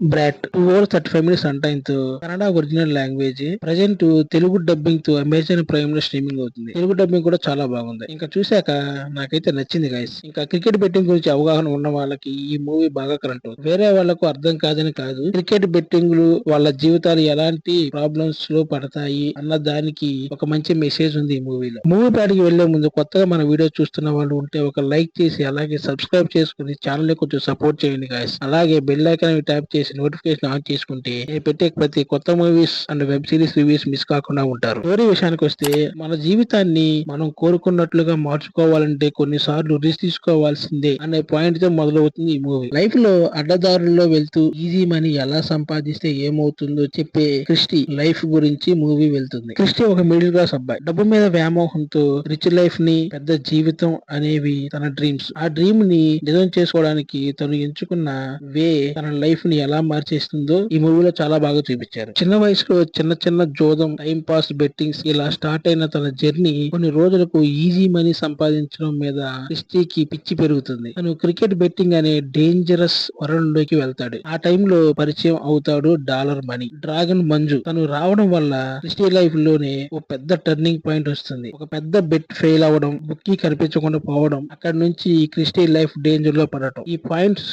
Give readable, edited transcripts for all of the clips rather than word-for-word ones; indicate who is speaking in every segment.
Speaker 1: Brought 2 hours 35 minutes run time తో Kannada original language present Telugu dubbing తో Amazon Prime లో streaming అవుతుంది. తెలుగు డబ్బింగ్ కూడా చాలా బాగుంది. ఇంకా చూశాక నాకైతే నచ్చింది గైస్. ఇంకా క్రికెట్ బెట్టింగ్ గురించి అవగాహన ఉన్న వాళ్ళకి ఈ మూవీ బాగా కరెక్ట్ అవుతుంది. వేరే వాళ్ళకు అర్థం కాదని కాదు, క్రికెట్ బెట్టింగ్లు వాళ్ళ జీవితాలు ఎలాంటి ప్రాబ్లమ్స్ లో పడతాయి అన్న దానికి ఒక మంచి మెసేజ్ ఉంది ఈ మూవీలో. మూవీ పాటికి వెళ్లే ముందు కొత్తగా మన వీడియో చూస్తున్న వాళ్ళు ఉంటే ఒక లైక్ చేసి అలాగే సబ్స్క్రైబ్ చేసుకుని ఛానల్ ని కొంచెం సపోర్ట్ చేయండి గైస్. అలాగే బెల్ ఐకాన్ ట్యాప్ చేసి నోటిఫికేషన్ ఆన్ చేసుకుంటే నేను పెట్టే ప్రతి కొత్త movies and web series reviews miss కాకుండా ఉంటారు. స్టోరీ విషయానికి వస్తే మన జీవితాన్ని మనం కోరుకున్నట్లుగా మార్చుకోవాలంటే కొన్నిసార్లు రిస్క్ తీసుకోవాల్సిందే అనే పాయింట్ తో మొదలవుతుంది ఈ మూవీ. లైఫ్ లో అడ్డదారుల్లో వెళ్తూ ఈజీ మనీ ఎలా సంపాదిస్తే ఏమవుతుందో చెప్పే క్రిస్టి లైఫ్ గురించి మూవీ వెళ్తుంది. క్రిస్టి ఒక మిడిల్ క్లాస్ అబ్బాయి. డబ్బు మీద వ్యామోహంతో రిచ్ లైఫ్ ని పెద్ద జీవితం అనేవి తన డ్రీమ్స్. ఆ డ్రీమ్ ని నిజం చేసుకోవడానికి తను ఎంచుకున్న వే తన లైఫ్ ని ఎలా మార్చేస్తుందో ఈ మూవీలో చాలా బాగా చూపించారు. చిన్న వయసులో చిన్న చిన్న జోదం, టైం పాస్ బెట్టింగ్స్ ఇలా స్టార్ట్ అయిన తన జర్నీ కొన్ని రోజులకు ఈజీ మనీ సంపాదించడం మీద క్రిస్టీకి పిచ్చి పెరుగుతుంది. తను క్రికెట్ బెట్టింగ్ అనే డేంజరస్ వరల్డ్ లోకి వెళ్తాడు. ఆ టైంలో పరిచయం అవుతాడు డాలర్ మనీ, డ్రాగన్ మంజు. తను రావడం వల్ల క్రిస్టీ లైఫ్ లోనే ఓ పెద్ద టర్నింగ్ పాయింట్ వస్తుంది. ఒక పెద్ద బెట్ ఫెయిల్ అవ్వడం, బుక్కి కనిపించకుండా పోవడం, అక్కడ నుంచి క్రిస్టీ లైఫ్ డేంజర్ లో పడటం, ఈ పాయింట్స్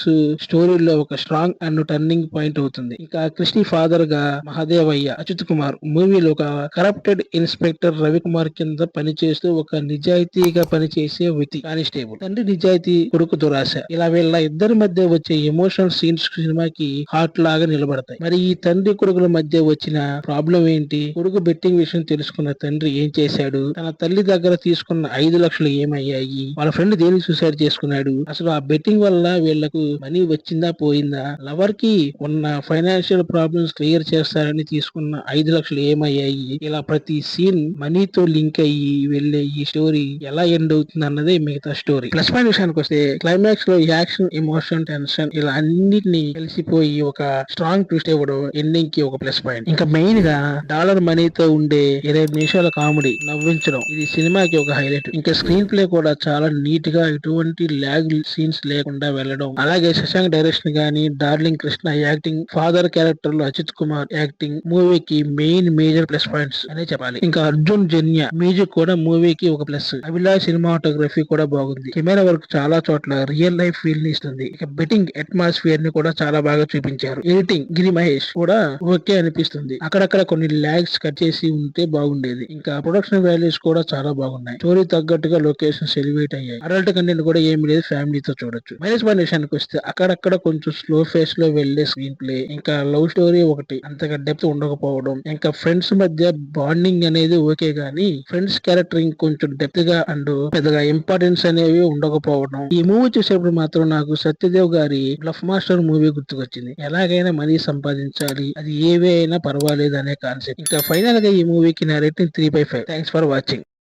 Speaker 1: స్టోరీలో ఒక స్ట్రాంగ్ అండ్ టర్నింగ్ పాయింట్ అవుతుంది. ఇంకా క్రిస్టీ ఫాదర్ గా మహాదేవయ్య అచ్యుత్ కుమార్ మూవీలో ఒక కరప్టెడ్ ఇన్స్పెక్టర్ రవికుమార్ కింద పనిచేస్తూ ఒక నిజాయితీగా పనిచేసే వ్యక్తి కానిస్టేబుల్. తండ్రి నిజాయితీ, కొడుకు దురాశ, ఇలా వీళ్ళ ఇద్దరి మధ్య వచ్చే ఎమోషనల్ సీన్స్ సినిమాకి హార్ట్ లాగా నిలబడతాయి. మరి ఈ తండ్రి కొడుకుల మధ్య వచ్చిన ప్రాబ్లం ఏంటి, కొడుకు బెట్టింగ్ విషయం తెలుసుకున్న తండ్రి ఏం చేశాడు, తన తల్లి దగ్గర తీసుకున్న 5 లక్షలు ఏమయ్యాయి, వాళ్ళ ఫ్రెండ్ దేనికి సూసైడ్ చేసుకున్నాడు, అసలు ఆ బెట్టింగ్ వల్ల వీళ్లకు మనీ వచ్చిందా పోయిందా, లవర్ కి ఉన్న ఫైనాన్షియల్ ప్రాబ్లమ్స్ క్లియర్ చేస్తారని తీసుకున్న 5 లక్షలు ఏమయ్యాయి, ఇలా ప్రతి సీన్ మనీతో లింక్ అయ్యి వెళ్లే ఈ స్టోరీ ఎలా ఎండ్ అవుతుంది అన్నదే మిగతా స్టోరీ. ప్లస్ పాయింట్ విషయానికి వస్తే క్లైమాక్స్ లో యాక్షన్, ఎమోషన్, టెన్షన్ ఇలా అన్నిటిని కలిసిపోయి ఒక స్ట్రాంగ్ ట్విస్ట్ ఇవ్వడం ఎండింగ్ కి ఒక ప్లస్ పాయింట్. ఇంకా మెయిన్ గా డాలర్ మనీతో ఉండే 20 నిమిషాల కామెడీ నవ్వించడం ఇది సినిమాకి ఒక హైలైట్. ఇంకా స్క్రీన్ ప్లే కూడా చాలా నీట్ గా ఎటువంటి ల్యాగ్ సీన్స్ లేకుండా వెళ్ళడం, అలాగే శశాంక్ డైరెక్షన్ గానీ, darling Krishna acting, father character లో అచిత్ కుమార్ యాక్టింగ్ మూవీకి మెయిన్ మేజర్ ప్లస్ పాయింట్స్ అనే చెప్పాలి. ఇంకా అర్జున్ జన్య మ్యూజిక్ కూడా మూవీకి ఒక ప్లస్. అభిలాష్ సినిమాటోగ్రఫీ కూడా బాగుంది. కెమెరా వర్క్ చాలా చోట్ల రియల్ లైఫ్ ఫీల్ ని ఇస్తుంది. ఇక బెట్టింగ్ అట్మాస్ఫియర్ ని కూడా చాలా బాగా చూపించారు. ఎడిటింగ్ గిరి మహేష్ కూడా ఓకే అనిపిస్తుంది. అక్కడక్కడ కొన్ని ల్యాగ్స్ కట్ చేసి ఉంటే బాగుండేది. ఇంకా ప్రొడక్షన్ వాల్యూస్ కూడా చాలా బాగున్నాయి. స్టోరీ తగ్గట్టుగా లొకేషన్స్ ఎలివేట్ అయ్యాయి. అడల్ట్ కంటెంట్ కూడా ఏమి లేదు, ఫ్యామిలీతో చూడొచ్చు. మైనస్ పాయింట్ విషయానికి వస్తే అక్కడక్కడ కొంచెం స్లో ఫేస్ లో వెళ్లే స్క్రీన్ ప్లే, ఇంకా లవ్ స్టోరీ ఒకటి అంతగా డెప్త్ ఉండకపోవడం, ఇంకా ఫ్రెండ్స్ మధ్య బాండింగ్ అనేది ఓకే గానీ ఫ్రెండ్స్ క్యారెక్టర్ ఇంకొంచెం డెప్త్ గా అండ్ పెద్దగా ఇంపార్టెన్స్ అనేవి ఉండకపోవడం. ఈ మూవీ చూసేప్పుడు మాత్రం నాకు సత్యదేవ్ గారి బ్లఫ్ మాస్టర్ మూవీ గుర్తుకొచ్చింది. ఎలాగైనా మనీ సంపాదించాలి, అది ఏవే అయినా పర్వాలేదు అనే కాన్సెప్ట్. ఇంకా ఫైనల్ గా ఈ మూవీకి నా రేటింగ్ 3/5. Thanks for watching.